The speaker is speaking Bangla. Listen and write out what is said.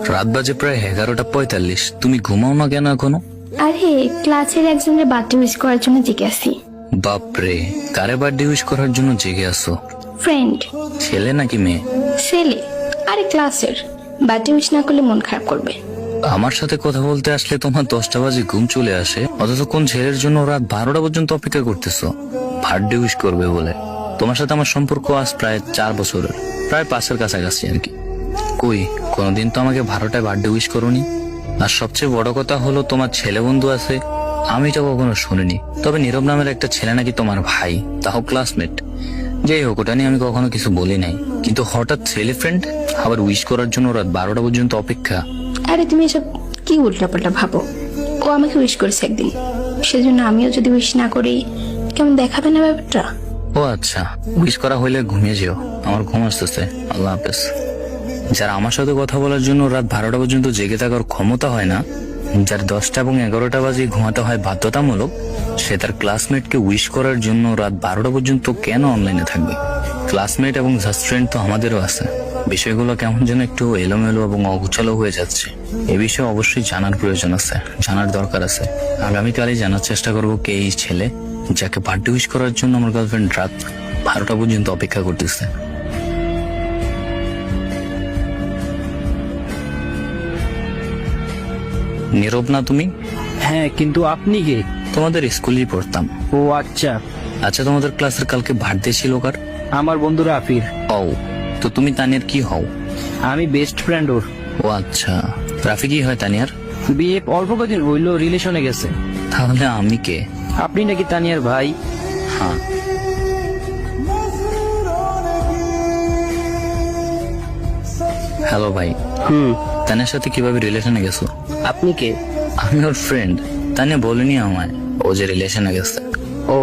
রাত বাজে প্রায় 11:45। তুমি ঘুমাও না কেন এখনো? আরে ক্লাসের একজনের বার্থডে উইশ করার জন্য জেগে আছি। বাপরে, কারে বার্থডে উইশ করার জন্য জেগে আসো? ফ্রেন্ড। ছেলে নাকি মেয়ে? ছেলে। আরে ক্লাসের বার্থডে উইশ না করলে মন খারাপ করবে। আমার সাথে কথা বলতে আসলে তোমার 10টা বাজে ঘুম চলে আসে, অথচ কোন ছেলের জন্য রাত 12টা পর্যন্ত অপেক্ষা করতেছো বার্থডে উইশ করবে বলে? তোমার সাথে আমার সম্পর্ক আজ প্রায় 4 বছরের, প্রায় 5-এর কাছাকাছি আর কি। কই কোনোদিন তো আমাকে 12টায় বার্থডে উইশ করোনি। আর সবচেয়ে বড় কথা হলো তোমার ছেলে বন্ধু আছে, আমি তো কখনো শুনিনি। তবে নীরব নামের একটা ছেলে নাকি তোমার ভাই, তাও ক্লাসমেট। যাই হোক, ওটা নিয়ে আমি কখনো কিছু বলি নাই, কিন্তু হঠাৎ ছেলে ফ্রেন্ড আবার উইশ করার জন্য রাত 12টা পর্যন্ত অপেক্ষা। আরে তুমি এসব কি উল্টাপাল্টা ভাবো? ও আমাকে উইশ করেছে একদিন, সেজন্য আমিও যদি উইশ না করি কেমন দেখাবে না ব্যাপারটা? ও আচ্ছা, উইশ করা হইলে ঘুমিয়ে যেও, আমার ঘুম আসতেছে। আল্লাহ হাফেজ। যারা আমার সাথে কথা বলার জন্য রাত 12টা পর্যন্ত জেগে থাকার ক্ষমতা হয় না, যার 10টা এবং 11টা বাজে ঘুমাতে হয় বাধ্যতামূলক, সে তার ক্লাসমেটকে উইশ করার জন্য রাত 12টা পর্যন্ত কেন অনলাইনে থাকবে? ক্লাসমেট এবং জাস্ট ফ্রেন্ড তো আমাদেরও আছে। বিষয়গুলো কেমন যেন একটু এলোমেলো এবং অগুছালো হয়ে যাচ্ছে। এ বিষয়ে অবশ্যই জানার প্রয়োজন আছে, জানার দরকার আছে। আগামীকালই জানার চেষ্টা করবো কে এই ছেলে যাকে বার্থডে উইশ করার জন্য আমার গার্লফ্রেন্ড রাত 12টা পর্যন্ত অপেক্ষা করতেছে। নীরব না তুমি? হ্যাঁ, কিন্তু আপনি কে? তোমাদের স্কুলেই পড়তাম। ও আচ্ছা। আচ্ছা, তোমাদের ক্লাসের কালকে বার্থডে ছিল কার? আমার বন্ধু রাফির। ও, তো তুমি তানিয়ার কি হও? আমি বেস্ট ফ্রেন্ড ওর। ও আচ্ছা, রাফি কি হয় তানিয়ার? বিয়ে অল্প কদিন হইলো, রিলেশনে গেছে। তাহলে আমি কে? আপনি নাকি তানিয়ার ভাই? হ্যাঁ। হ্যালো ভাই। তানিয়ার সাথে কিভাবে রিলেশনে গেছো? আপনি কে? আমি ওর ফ্রেন্ড। তানিয়া বলেনি আমায় ও যে রিলেশনে গেছে। ও